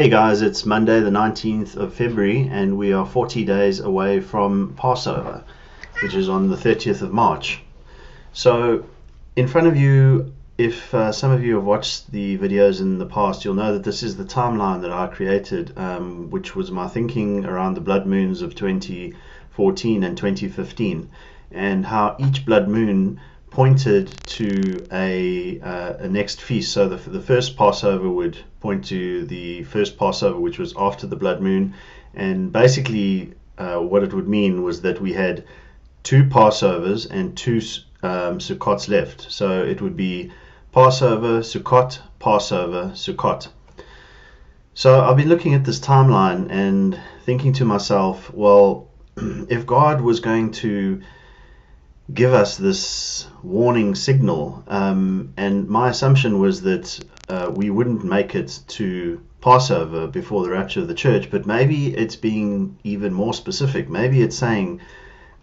Hey guys, it's Monday the 19th of February and we are 40 days away from Passover, which is on the 30th of March. So in front of you, if some of you have watched the videos in the past, you'll know that this is the timeline that I created, which was my thinking around the blood moons of 2014 and 2015, and how each blood moon pointed to a next feast. So the first Passover would point to the first Passover, which was after the blood moon, and basically what it would mean was that we had two Passovers and two Sukkots left. So it would be Passover, Sukkot, Passover, Sukkot. So I've been looking at this timeline and thinking to myself, well, if God was going to give us this warning signal, and my assumption was that we wouldn't make it to Passover before the rapture of the church, but maybe it's being even more specific. Maybe it's saying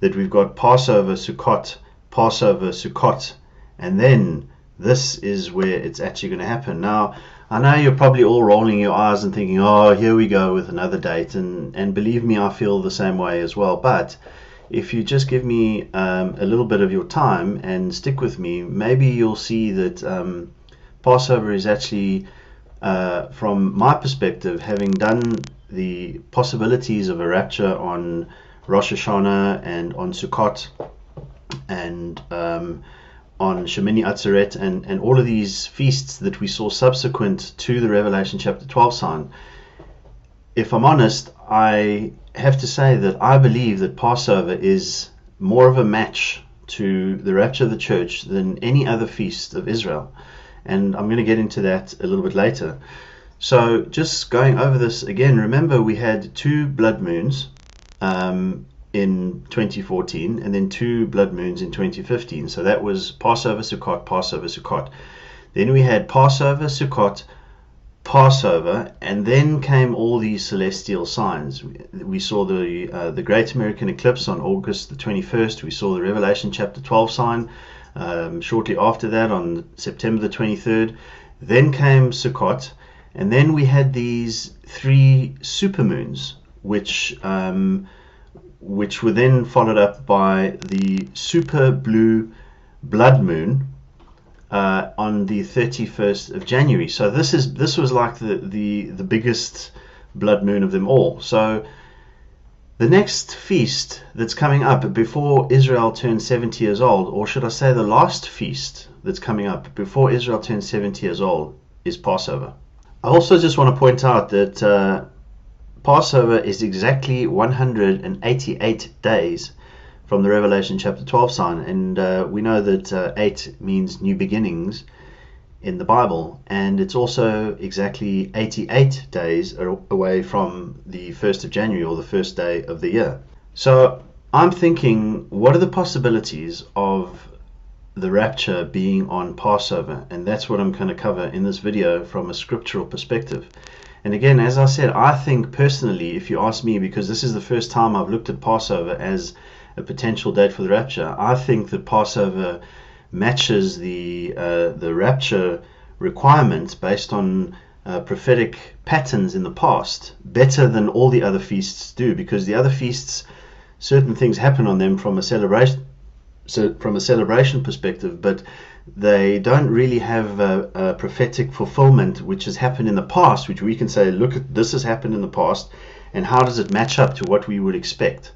that we've got Passover, Sukkot, Passover, Sukkot, and then this is where it's actually going to happen. Now, I know you're probably all rolling your eyes and thinking, oh, here we go with another date, and believe me, I feel the same way as well. But if you just give me a little bit of your time and stick with me, maybe you'll see that Passover is actually, from my perspective, having done the possibilities of a rapture on Rosh Hashanah and on Sukkot and on Shemini Atzeret and all of these feasts that we saw subsequent to the Revelation chapter 12 sign. If I'm honest, I have to say that I believe that Passover is more of a match to the rapture of the church than any other feast of Israel. And I'm going to get into that a little bit later. So just going over this again, remember we had two blood moons in 2014 and then two blood moons in 2015. So that was Passover, Sukkot, Passover, Sukkot. Then we had Passover, Sukkot, Passover, and then came all these celestial signs. We saw the Great American Eclipse on August the 21st. We saw the Revelation chapter 12 sign shortly after that on September the 23rd. Then came Sukkot, and then we had these three supermoons, which were then followed up by the super blue blood moon on the 31st of January. So this was like the biggest blood moon of them all. So the next feast that's coming up before Israel turns 70 years old, or should I say the last feast that's coming up before Israel turns 70 years old, is Passover. I also just want to point out that Passover is exactly 188 days from the Revelation chapter 12 sign, and we know that 8 means new beginnings in the Bible, and it's also exactly 88 days away from the 1st of January, or the first day of the year. So I'm thinking, what are the possibilities of the rapture being on Passover? And that's what I'm going to cover in this video from a scriptural perspective. And again, as I said, I think personally, if you ask me, because this is the first time I've looked at Passover as a potential date for the rapture, I think that Passover matches the rapture requirements based on prophetic patterns in the past better than all the other feasts do, because the other feasts, certain things happen on them from a celebration perspective, but they don't really have a prophetic fulfillment which has happened in the past, which we can say, look, this has happened in the past, and how does it match up to what we would expect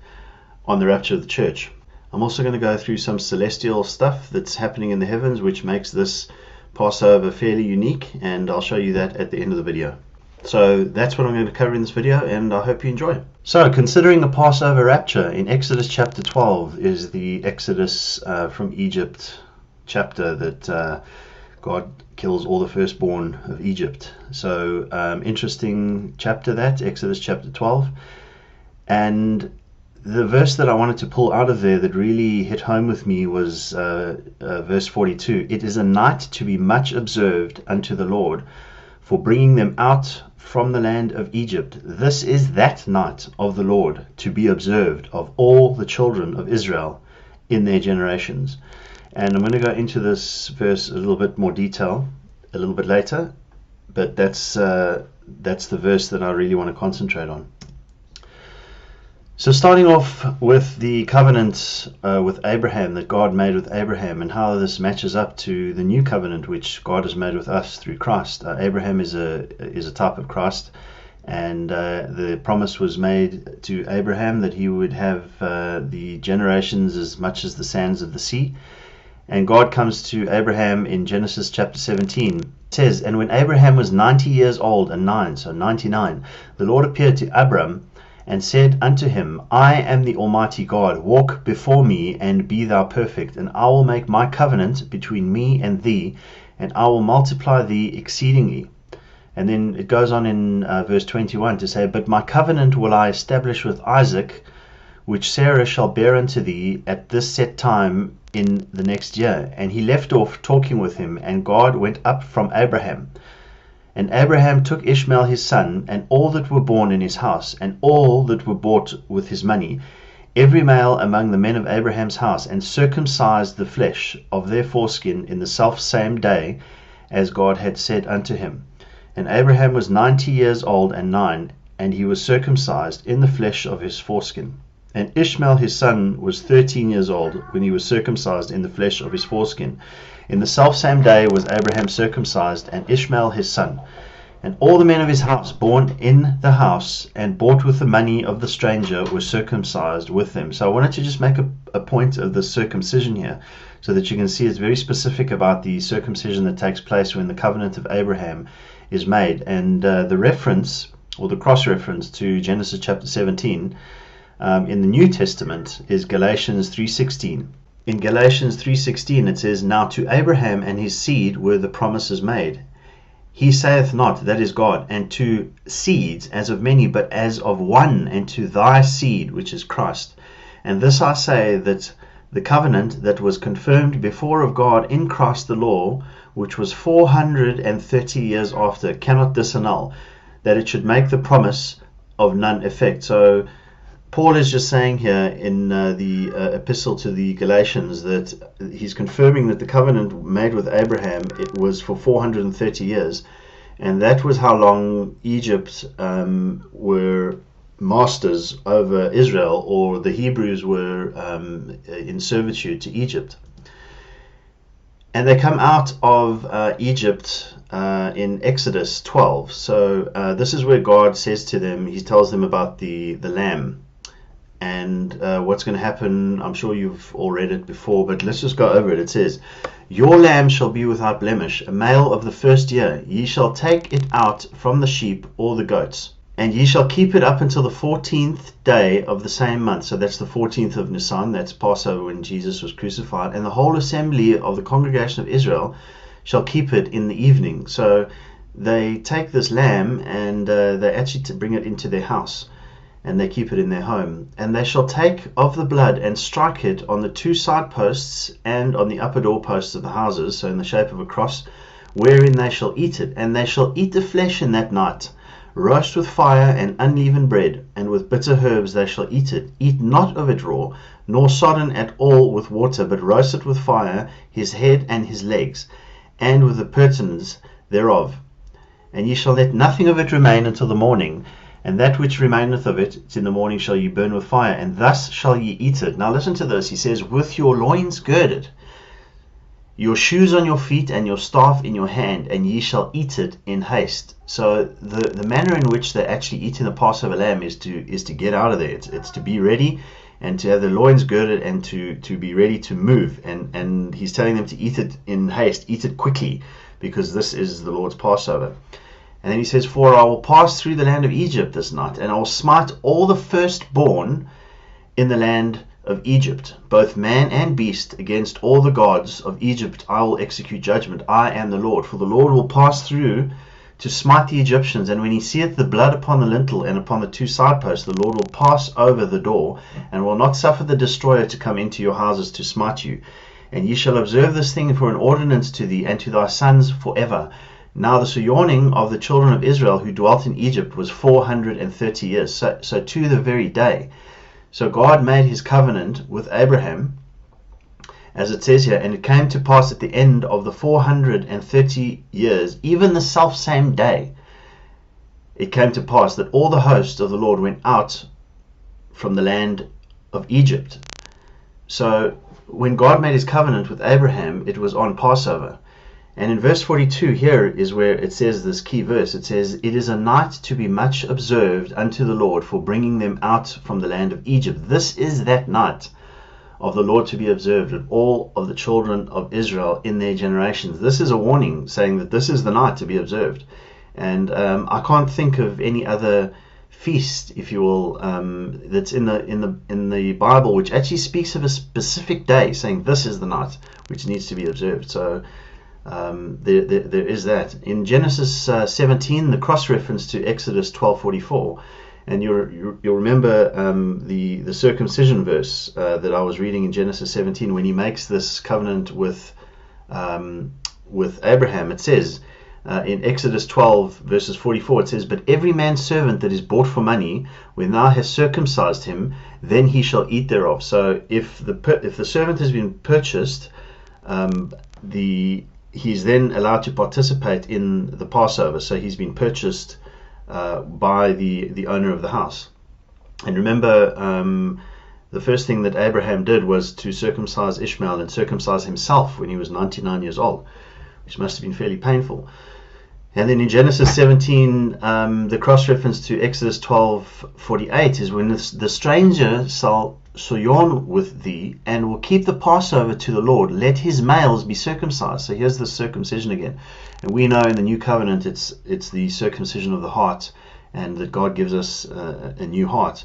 on the rapture of the church. I'm also going to go through some celestial stuff that's happening in the heavens, which makes this Passover fairly unique, and I'll show you that at the end of the video. So that's what I'm going to cover in this video, and I hope you enjoy. So considering the Passover rapture in Exodus chapter 12 is the Exodus from Egypt chapter that God kills all the firstborn of Egypt. So interesting chapter, that Exodus chapter 12. And the verse that I wanted to pull out of there that really hit home with me was verse 42. It is a night to be much observed unto the Lord, for bringing them out from the land of Egypt. This is that night of the Lord to be observed of all the children of Israel in their generations. And I'm going to go into this verse a little bit more detail a little bit later. but that's the verse that I really want to concentrate on. So starting off with the covenant with Abraham that God made with Abraham, and how this matches up to the new covenant which God has made with us through Christ. Abraham is a type of Christ, and the promise was made to Abraham that he would have the generations as much as the sands of the sea. And God comes to Abraham in Genesis chapter 17. It says, "And when Abraham was 90 years old and 9, so 99, the Lord appeared to Abram and said unto him, I am the Almighty God. Walk before me, and be thou perfect. And I will make my covenant between me and thee, and I will multiply thee exceedingly." And then it goes on in verse 21 to say, "But my covenant will I establish with Isaac, which Sarah shall bear unto thee at this set time in the next year." And he left off talking with him, and God went up from Abraham. And Abraham took Ishmael his son, and all that were born in his house, and all that were bought with his money, every male among the men of Abraham's house, and circumcised the flesh of their foreskin in the selfsame day, as God had said unto him. And Abraham was 90 years old and 9, and he was circumcised in the flesh of his foreskin. And Ishmael his son was 13 years old when he was circumcised in the flesh of his foreskin. In the selfsame day was Abraham circumcised, and Ishmael his son. And all the men of his house born in the house and bought with the money of the stranger were circumcised with them. So I wanted to just make a point of the circumcision here, so that you can see it's very specific about the circumcision that takes place when the covenant of Abraham is made. And the reference, or the cross-reference to Genesis chapter 17 in the New Testament is Galatians 3:16. In Galatians 3:16 it says, "Now to Abraham and his seed were the promises made. He saith not," that is God, "and to seeds as of many, but as of one, and to thy seed, which is Christ. And this I say, that the covenant that was confirmed before of God in Christ the law, which was 430 years after, cannot disannul, that it should make the promise of none effect." So Paul is just saying here in the epistle to the Galatians that he's confirming that the covenant made with Abraham, it was for 430 years. And that was how long Egypt were masters over Israel, or the Hebrews were in servitude to Egypt. And they come out of Egypt in Exodus 12. So this is where God says to them, he tells them about the lamb. And what's going to happen, I'm sure you've all read it before, but let's just go over it. It says, "Your lamb shall be without blemish, a male of the first year. Ye shall take it out from the sheep or the goats, and ye shall keep it up until the 14th day of the same month." So that's the 14th of Nisan, that's Passover when Jesus was crucified. "And the whole assembly of the congregation of Israel shall keep it in the evening." So they take this lamb and they actually bring it into their house, and they keep it in their home. "And they shall take of the blood and strike it on the 2 side posts and on the upper door posts of the houses," so in the shape of a cross, "wherein they shall eat it. And they shall eat the flesh in that night, roast with fire and unleavened bread, and with bitter herbs they shall eat it. Eat not of it raw, nor sodden at all with water, but roast it with fire, his head and his legs, and with the purtenance thereof. And ye shall let nothing of it remain until the morning. And that which remaineth of it in the morning shall ye burn with fire, and thus shall ye eat it." Now listen to this. He says, "With your loins girded, your shoes on your feet, and your staff in your hand, and ye shall eat it in haste." So the manner in which they're actually eating the Passover lamb is to get out of there. It's to be ready, and to have the loins girded, and to be ready to move. And he's telling them to eat it in haste, eat it quickly, because this is the Lord's Passover. And then he says, "For I will pass through the land of Egypt this night, and I will smite all the firstborn in the land of Egypt, both man and beast. Against all the gods of Egypt I will execute judgment. I am the Lord. For the Lord will pass through to smite the Egyptians. And when he seeth the blood upon the lintel and upon the 2 side posts, the Lord will pass over the door, and will not suffer the destroyer to come into your houses to smite you. And ye shall observe this thing for an ordinance to thee and to thy sons forever. Now the sojourning of the children of Israel who dwelt in Egypt was 430 years, so to the very day." So God made his covenant with Abraham, as it says here, and it came to pass at the end of the 430 years, even the selfsame day, it came to pass that all the host of the Lord went out from the land of Egypt. So when God made his covenant with Abraham, it was on Passover. And in verse 42 here is where it says this key verse. It says, "It is a night to be much observed unto the Lord for bringing them out from the land of Egypt. This is that night of the Lord to be observed of all of the children of Israel in their generations." This is a warning saying that this is the night to be observed. And I can't think of any other feast, if you will, that's in the Bible, which actually speaks of a specific day, saying this is the night which needs to be observed. So there is that. In Genesis 17, the cross reference to Exodus 12:44, and you'll remember the circumcision verse that I was reading in Genesis 17 when he makes this covenant with Abraham. It says in Exodus 12 verses 44, it says, "But every man's servant that is bought for money, when thou hast circumcised him, then he shall eat thereof." So if the servant has been purchased, he's then allowed to participate in the Passover. So he's been purchased by the owner of the house. And remember, the first thing that Abraham did was to circumcise Ishmael and circumcise himself when he was 99 years old, which must have been fairly painful. And then in Genesis 17, the cross-reference to Exodus 12:48 is, "When the stranger shall sojourn with thee, and will keep the Passover to the Lord, let his males be circumcised." So here's the circumcision again. And we know in the New Covenant it's the circumcision of the heart, and that God gives us a new heart.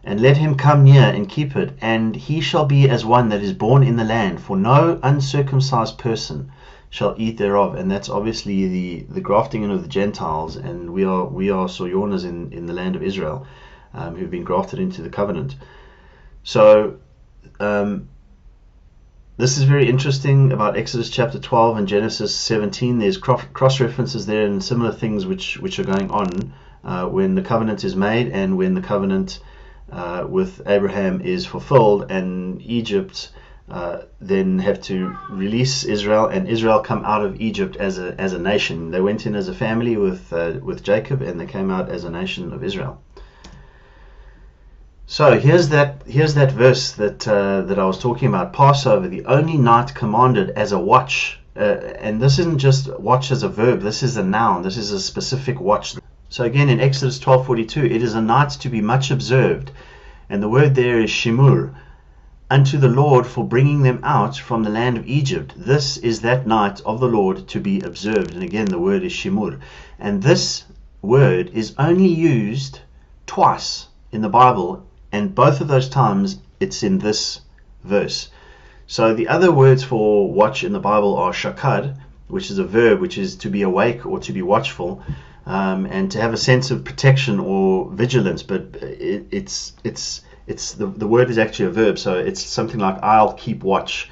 "And let him come near and keep it, and he shall be as one that is born in the land, for no uncircumcised person shall eat thereof." And that's obviously the grafting in of the Gentiles, and we are sojourners in the land of Israel, who've been grafted into the covenant. So this is very interesting about Exodus chapter 12 and Genesis 17. There's cross references there and similar things which are going on when the covenant is made and when the covenant with Abraham is fulfilled, and Egypt then have to release Israel, and Israel come out of Egypt as a nation. They went in as a family with Jacob, and they came out as a nation of Israel. So here's that verse that I was talking about. Passover, the only night commanded as a watch, and this isn't just watch as a verb. This is a noun. This is a specific watch. So again, in Exodus 12:42, "It is a night to be much observed," and the word there is shemur, "unto the Lord for bringing them out from the land of Egypt. This is that night of the Lord to be observed." And again, the word is shemur, and this word is only used twice in the Bible. And both of those times, it's in this verse. So the other words for watch in the Bible are shakad, which is a verb, which is to be awake or to be watchful, and to have a sense of protection or vigilance. But the word is actually a verb, so it's something like "I'll keep watch,"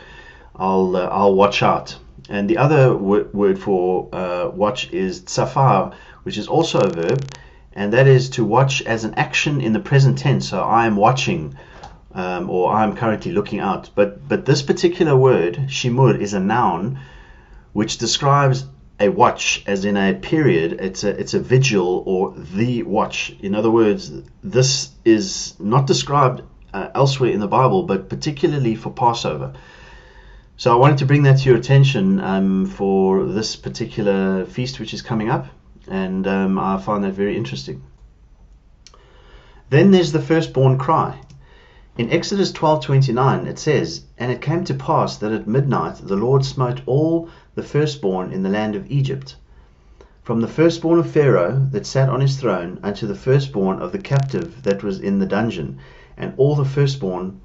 "I'll watch out." And the other word for watch is tsafar, which is also a verb. And that is to watch as an action in the present tense. So I am watching, or I am currently looking out. But this particular word, shemur, is a noun which describes a watch, as in a period. It's a vigil or the watch. In other words, this is not described elsewhere in the Bible, but particularly for Passover. So I wanted to bring that to your attention for this particular feast which is coming up. And I find that very interesting. Then there's the firstborn cry. In Exodus 12:29 it says, "And it came to pass that at midnight the Lord smote all the firstborn in the land of Egypt, from the firstborn of Pharaoh that sat on his throne unto the firstborn of the captive that was in the dungeon, and all the firstborn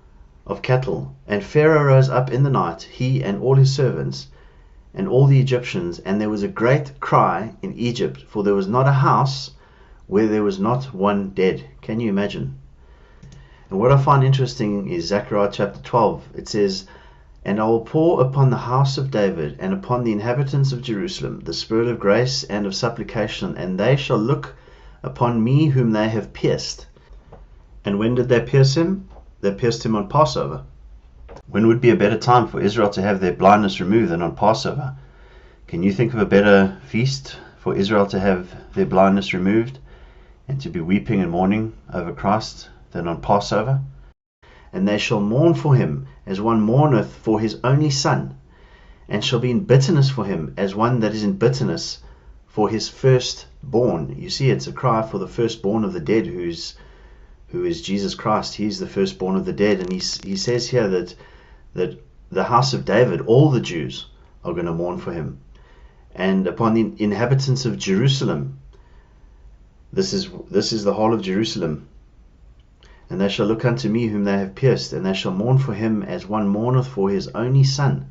of cattle. And Pharaoh rose up in the night, he and all his servants, and all the Egyptians, and there was a great cry in Egypt, for there was not a house where there was not one dead." Can you imagine? And what I find interesting is Zechariah chapter 12. It says, "And I will pour upon the house of David and upon the inhabitants of Jerusalem the spirit of grace and of supplication, and they shall look upon me whom they have pierced." And when did they pierce him? They pierced him on Passover. When would be a better time for Israel to have their blindness removed than on Passover? Can you think of a better feast for Israel to have their blindness removed and to be weeping and mourning over Christ than on Passover? And they shall mourn for him as one mourneth for his only son, and shall be in bitterness for him as one that is in bitterness for his firstborn. You see, it's a cry for the firstborn of the dead, who is Jesus Christ. He's the firstborn of the dead. And he says here that the house of David, all the Jews, are going to mourn for him. And upon the inhabitants of Jerusalem, this is the whole of Jerusalem. And they shall look unto me whom they have pierced, and they shall mourn for him as one mourneth for his only son,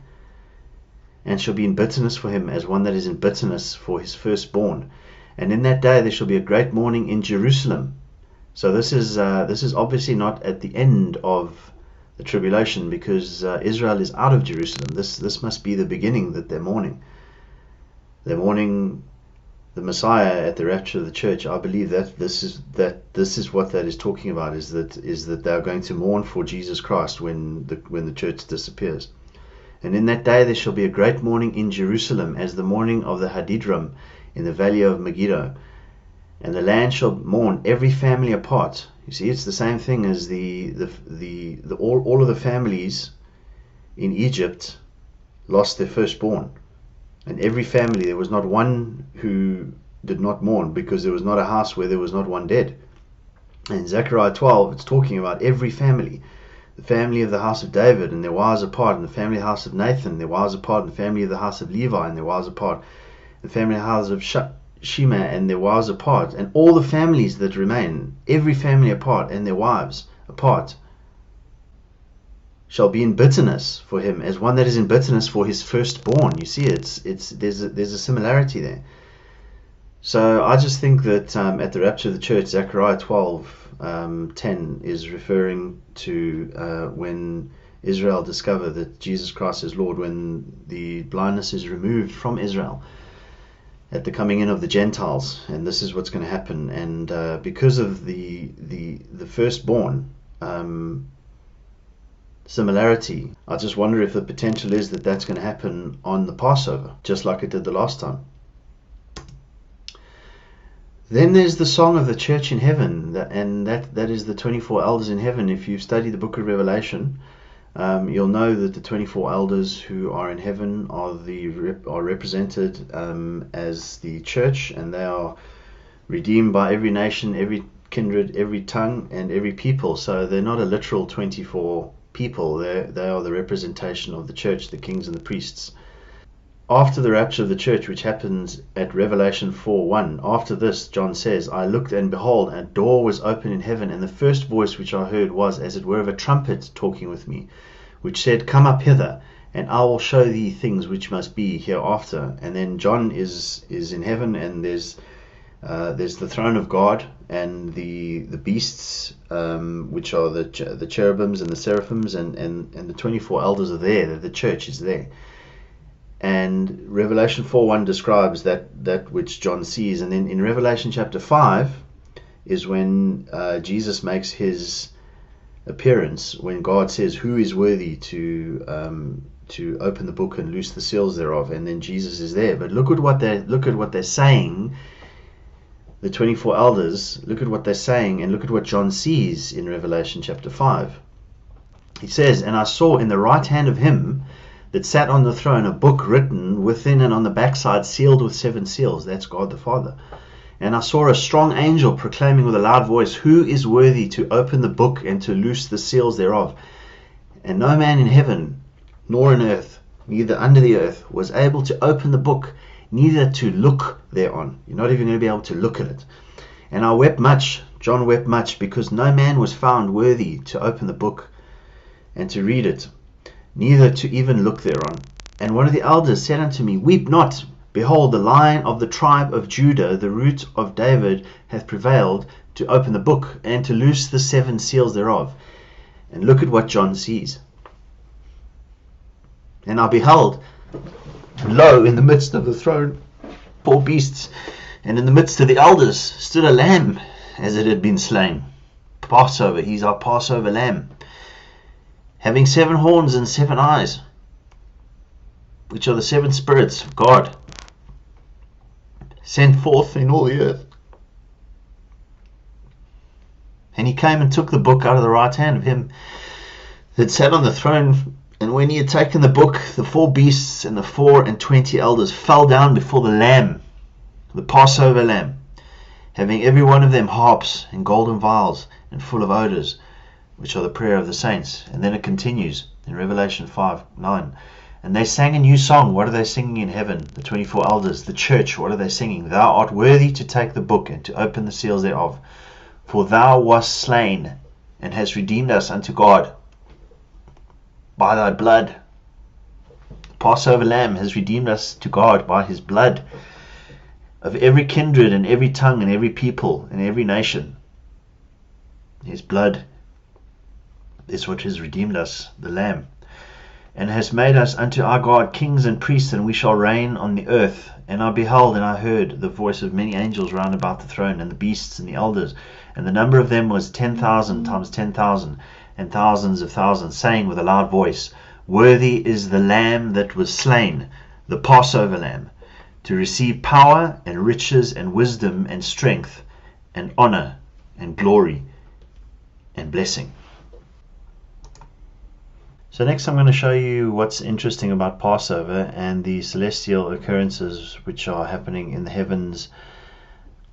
and shall be in bitterness for him as one that is in bitterness for his firstborn. And in that day there shall be a great mourning in Jerusalem. So this is obviously not at the end of the tribulation, because Israel is out of Jerusalem. This must be the beginning that they're mourning. They're mourning the Messiah at the rapture of the church. I believe that this is what that is talking about, is that they are going to mourn for Jesus Christ when the church disappears. And in that day there shall be a great mourning in Jerusalem, as the mourning of the Hadidram in the valley of Megiddo. And the land shall mourn, every family apart. You see, it's the same thing as all of the families in Egypt lost their firstborn. And every family, there was not one who did not mourn, because there was not a house where there was not one dead. And in Zechariah 12, it's talking about every family. The family of the house of David and their wives apart, and the family of the house of Nathan, their wives apart, and the family of the house of Levi and their wives apart, the family of the house of Shema and their wives apart, and all the families that remain, every family apart and their wives apart, shall be in bitterness for him as one that is in bitterness for his firstborn. You see, there's a similarity there. So I just think that at the rapture of the church, Zechariah 12:10 is referring to when Israel discover that Jesus Christ is Lord, when the blindness is removed from Israel at the coming in of the Gentiles, and this is what's going to happen. And because of the firstborn similarity, I just wonder if the potential is that that's going to happen on the Passover, just like it did the last time. Then there's the song of the church in heaven, and that is the 24 elders in heaven. If you've studied the book of Revelation, you'll know that the 24 elders who are in heaven are represented as the church, and they are redeemed by every nation, every kindred, every tongue, and every people. So they're not a literal 24 people. They are the representation of the church, the kings and the priests. After the rapture of the church, which happens at Revelation 4:1, after this, John says, I looked, and behold, a door was open in heaven, and the first voice which I heard was as it were of a trumpet talking with me, which said, Come up hither, and I will show thee things which must be hereafter. And then John is in heaven, and there's the throne of God, and the beasts, which are the cherubims and the seraphims, and the 24 elders are there. The church is there. And Revelation 4:1 describes that which John sees. And then in Revelation chapter 5 is when Jesus makes his appearance, when God says, Who is worthy to open the book and loose the seals thereof? And then Jesus is there. But look at what they're saying. The 24 elders, look at what they're saying, and look at what John sees in Revelation chapter 5. He says, And I saw in the right hand of him that sat on the throne a book written within and on the backside, sealed with 7 seals. That's God the Father. And I saw a strong angel proclaiming with a loud voice, Who is worthy to open the book and to loose the seals thereof? And no man in heaven, nor in earth, neither under the earth, was able to open the book, neither to look thereon. You're not even going to be able to look at it. And I wept much, John wept much, because no man was found worthy to open the book and to read it, neither to even look thereon. And one of the elders said unto me, Weep not. Behold, the Lion of the tribe of Judah, the root of David, hath prevailed to open the book and to loose the 7 seals thereof. And look at what John sees. And I beheld, lo, in the midst of the throne 4 beasts, and in the midst of the elders stood a lamb, as it had been slain. Passover, he's our Passover lamb. having 7 horns and 7 eyes, which are the 7 spirits of God, sent forth in all the earth. And he came and took the book out of the right hand of him that sat on the throne. And when he had taken the book, the 4 beasts and the 24 elders fell down before the Lamb, the Passover Lamb, having every one of them harps and golden vials and full of odors, which are the prayer of the saints. And then it continues in Revelation 5:9. And they sang a new song. What are they singing in heaven? The 24 elders, the church, what are they singing? Thou art worthy to take the book and to open the seals thereof. For thou wast slain and hast redeemed us unto God by thy blood. The Passover Lamb has redeemed us to God by his blood, of every kindred and every tongue and every people and every nation. His blood is what has redeemed us, the Lamb, and has made us unto our God kings and priests, and we shall reign on the earth. And I beheld and I heard the voice of many angels round about the throne, and the beasts and the elders, and the number of them was 10,000 times 10,000, and thousands of thousands, saying with a loud voice, Worthy is the Lamb that was slain, the Passover Lamb, to receive power and riches and wisdom and strength and honor and glory and blessing. So next I'm going to show you what's interesting about Passover and the celestial occurrences which are happening in the heavens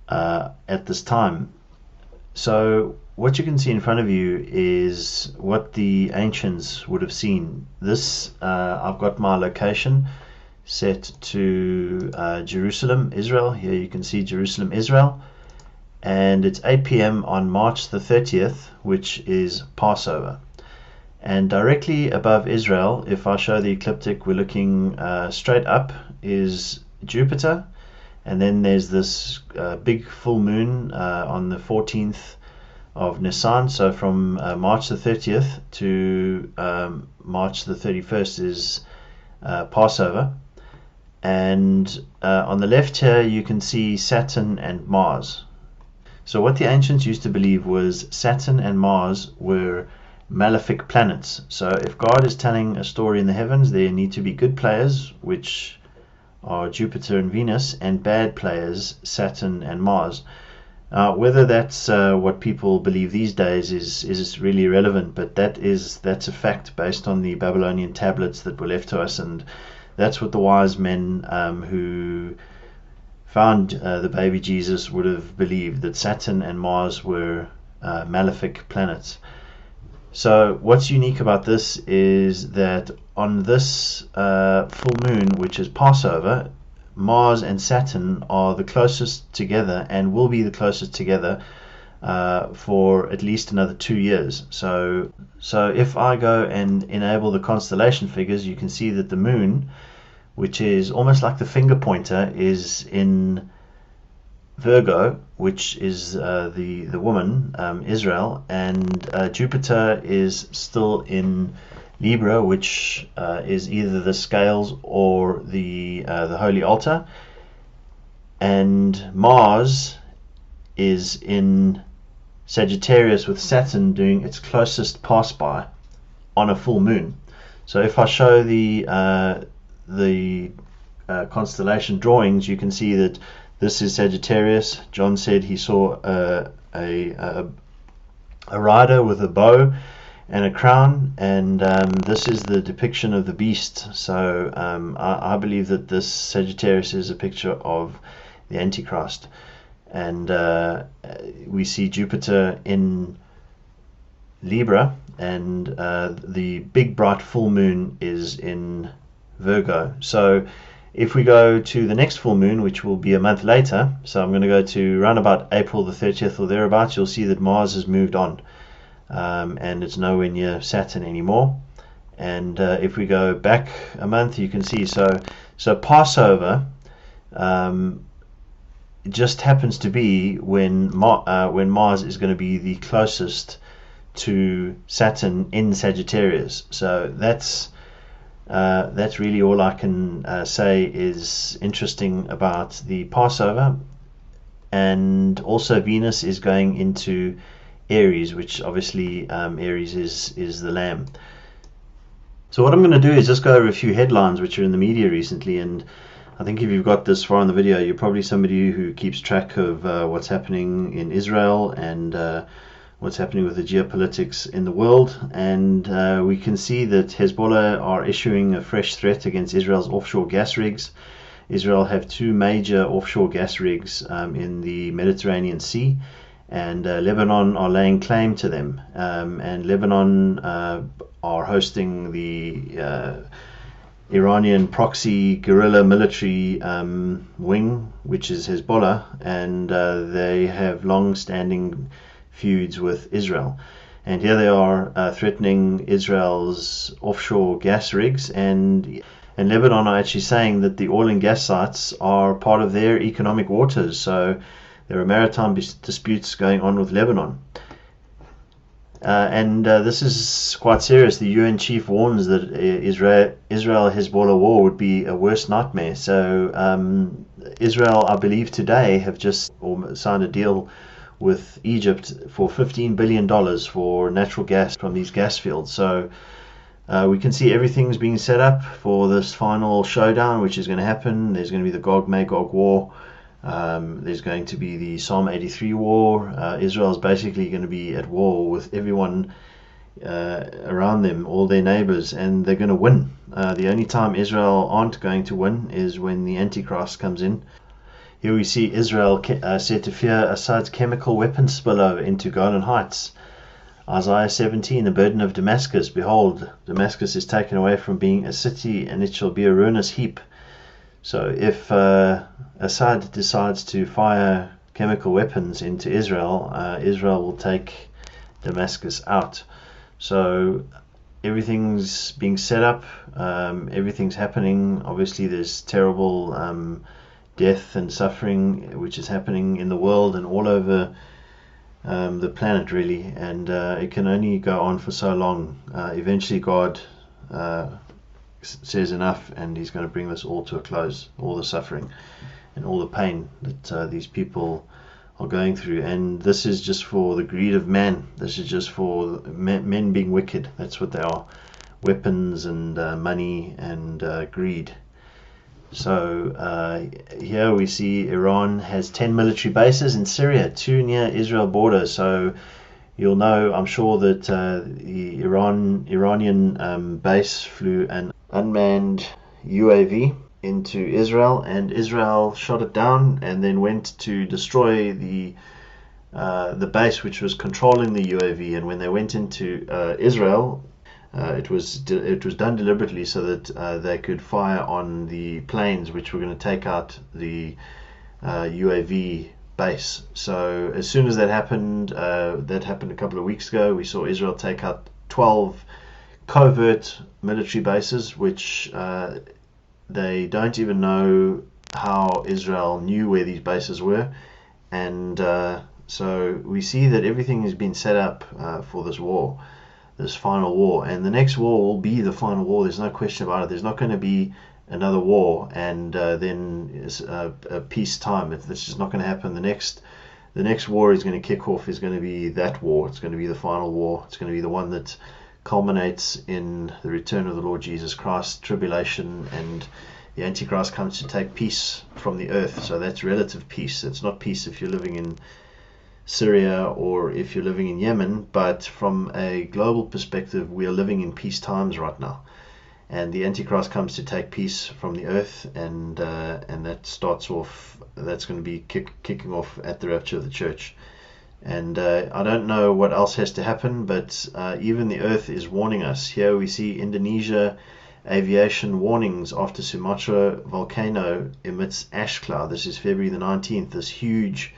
at this time. So what you can see in front of you is what the ancients would have seen. This, I've got my location set to Jerusalem, Israel. Here you can see Jerusalem, Israel. And it's 8 p.m. on March the 30th, which is Passover. And directly above Israel, if I show the ecliptic, we're looking straight up, is Jupiter. And then there's this big full moon on the 14th of Nisan. So from March the 30th to March the 31st is Passover. And on the left here you can see Saturn and Mars. So what the ancients used to believe was Saturn and Mars were malefic planets. So if God is telling a story in the heavens, there need to be good players, which are Jupiter and Venus, and bad players, Saturn and Mars. Whether that's what people believe these days is really irrelevant, but that's a fact based on the Babylonian tablets that were left to us, and that's what the wise men who found the baby Jesus would have believed, that Saturn and Mars were malefic planets. So what's unique about this is that on this full moon, which is Passover, Mars and Saturn are the closest together and will be the closest together for at least another 2 years. So if I go and enable the constellation figures, you can see that the moon, which is almost like the finger pointer, is in Virgo, which is the woman, Israel, and Jupiter is still in Libra, which is either the scales or the holy altar, and Mars is in Sagittarius, with Saturn doing its closest pass by on a full moon. So if I show the constellation drawings, you can see that this is Sagittarius. John said he saw a rider with a bow and a crown, and this is the depiction of the beast. So I believe that this Sagittarius is a picture of the Antichrist, and we see Jupiter in Libra, and the big bright full moon is in Virgo. So if we go to the next full moon, which will be a month later, so I'm going to go to around about April the 30th or thereabouts, you'll see that Mars has moved on, and it's nowhere near Saturn anymore. And if we go back a month, you can see, so Passover just happens to be when Mars is going to be the closest to Saturn in Sagittarius. So that's really all I can say is interesting about the Passover. And also Venus is going into Aries, which obviously Aries is the Lamb. So what I'm going to do is just go over a few headlines which are in the media recently, and I think if you've got this far in the video, you're probably somebody who keeps track of what's happening in Israel and what's happening with the geopolitics in the world. And we can see that Hezbollah are issuing a fresh threat against Israel's offshore gas rigs. Israel have two major offshore gas rigs in the Mediterranean Sea, and Lebanon are laying claim to them. And Lebanon are hosting the Iranian proxy guerrilla military wing, which is Hezbollah, and they have long-standing feuds with Israel. And here they are threatening Israel's offshore gas rigs, and Lebanon are actually saying that the oil and gas sites are part of their economic waters. So there are maritime disputes going on with Lebanon. And this is quite serious. The UN chief warns that Israel-Hezbollah war would be a worst nightmare. So Israel, I believe today, have just signed a deal with Egypt for $15 billion for natural gas from these gas fields. So we can see everything's being set up for this final showdown, which is going to happen. There's going to be the Gog-Magog war. There's going to be the Psalm 83 war. Israel is basically going to be at war with everyone around them, all their neighbors, and they're going to win. The only time Israel aren't going to win is when the Antichrist comes in. Here we see Israel said to fear Assad's chemical weapons spillover into Golan Heights. Isaiah 17, the burden of Damascus. Behold, Damascus is taken away from being a city, and it shall be a ruinous heap. So if Assad decides to fire chemical weapons into Israel, Israel will take Damascus out. So everything's being set up, everything's happening. Obviously there's terrible death and suffering which is happening in the world and all over the planet, really, and it can only go on for so long. Eventually God says enough, and he's going to bring this all to a close, all the suffering and all the pain that these people are going through. And this is just for the greed of man. This is just for men being wicked. That's what they are. Weapons and money and greed. So here we see Iran has 10 military bases in Syria, 2 near Israel border. So you'll know, I'm sure, that the Iranian base flew an unmanned UAV into Israel, and Israel shot it down and then went to destroy the base which was controlling the UAV. And when they went into Israel, it was done deliberately so that they could fire on the planes which were going to take out the UAV base. So as soon as that happened a couple of weeks ago, we saw Israel take out 12 covert military bases, which they don't even know how Israel knew where these bases were. And so we see that everything has been set up for this war, this final war, and the next war will be the final war. There's no question about it. There's not going to be another war and then a peace time. It's just not going to happen. The next war is going to kick off, is going to be that war. It's going to be the final war. It's going to be the one that culminates in the return of the Lord Jesus Christ, tribulation, and the Antichrist comes to take peace from the earth. So that's relative peace. It's not peace if you're living in Syria or if you're living in Yemen, but from a global perspective, we are living in peace times right now. And the Antichrist comes to take peace from the earth, and that starts off, that's going to be kicking off at the rapture of the church. And I don't know what else has to happen, but even the earth is warning us. Here we see Indonesia aviation warnings after Sumatra volcano emits ash cloud. This is February the 19th. This huge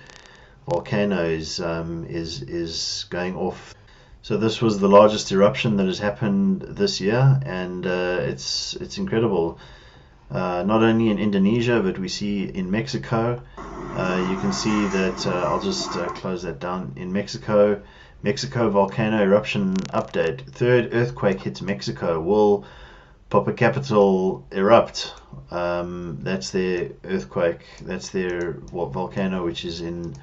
volcano is going off. So this was the largest eruption that has happened this year, and it's incredible. Not only in Indonesia, but we see in Mexico. You can see that, I'll just close that down. In Mexico volcano eruption update. Third earthquake hits Mexico. Will Popocatépetl erupt? That's their earthquake. That's their volcano, which is in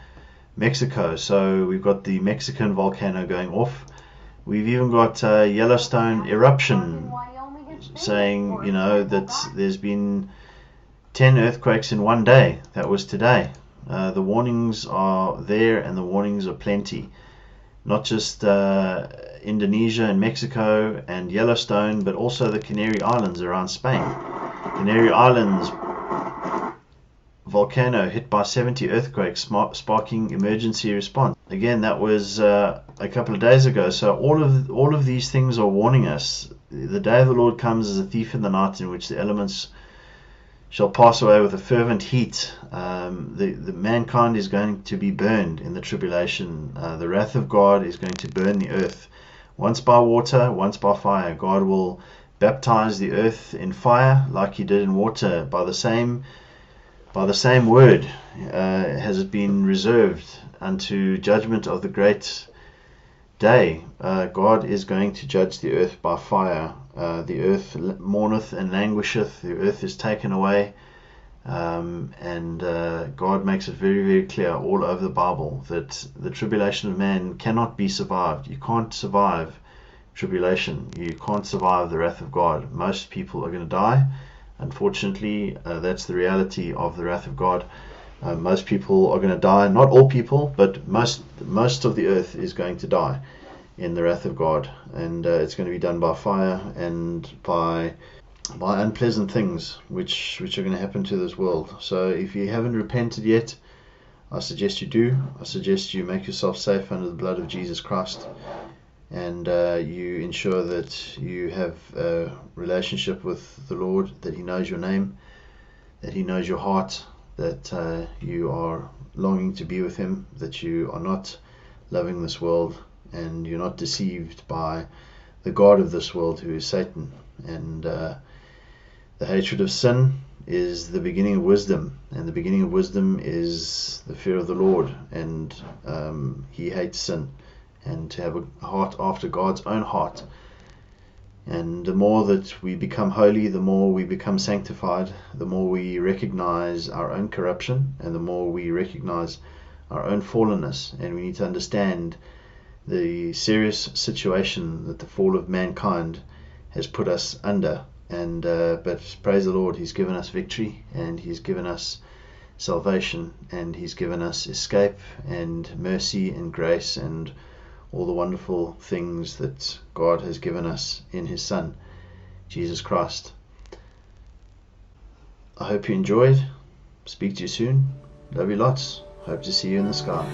Mexico. So we've got the Mexican volcano going off. We've even got Yellowstone eruption. saying, that there's been 10 earthquakes in one day. That was today. The warnings are there, and the warnings are plenty. Not just Indonesia and Mexico and Yellowstone, but also the Canary Islands around Spain. Canary Islands volcano hit by 70 earthquakes, sparking emergency response. Again, that was a couple of days ago. So all of these things are warning us. The day of the Lord comes as a thief in the night, in which the elements shall pass away with a fervent heat. The mankind is going to be burned in the tribulation. The wrath of God is going to burn the earth, once by water, once by fire. God will baptize the earth in fire like he did in water. By the same word has it been reserved unto judgment of the great day. God is going to judge the earth by fire. The earth mourneth and languisheth. The earth is taken away. And God makes it very, very clear all over the Bible that the tribulation of man cannot be survived. You can't survive tribulation. You can't survive the wrath of God. Most people are going to die. Unfortunately, that's the reality of the wrath of God. Most people are going to die. Not all people, but most of the earth is going to die in the wrath of God, and it's going to be done by fire and by unpleasant things which are going to happen to this world. So if you haven't repented yet, I suggest you do. I suggest you make yourself safe under the blood of Jesus Christ, and you ensure that you have a relationship with the Lord, that he knows your name, that he knows your heart, that you are longing to be with him, that you are not loving this world, and you're not deceived by the god of this world, who is Satan. And the hatred of sin is the beginning of wisdom, and the beginning of wisdom is the fear of the Lord, and he hates sin, and to have a heart after God's own heart. And the more that we become holy, the more we become sanctified, the more we recognize our own corruption, and the more we recognize our own fallenness. And we need to understand the serious situation that the fall of mankind has put us under. And but praise the Lord, he's given us victory, and he's given us salvation, and he's given us escape and mercy and grace and all the wonderful things that God has given us in his Son, Jesus Christ. I hope you enjoyed. Speak to you soon. Love you lots. Hope to see you in the sky.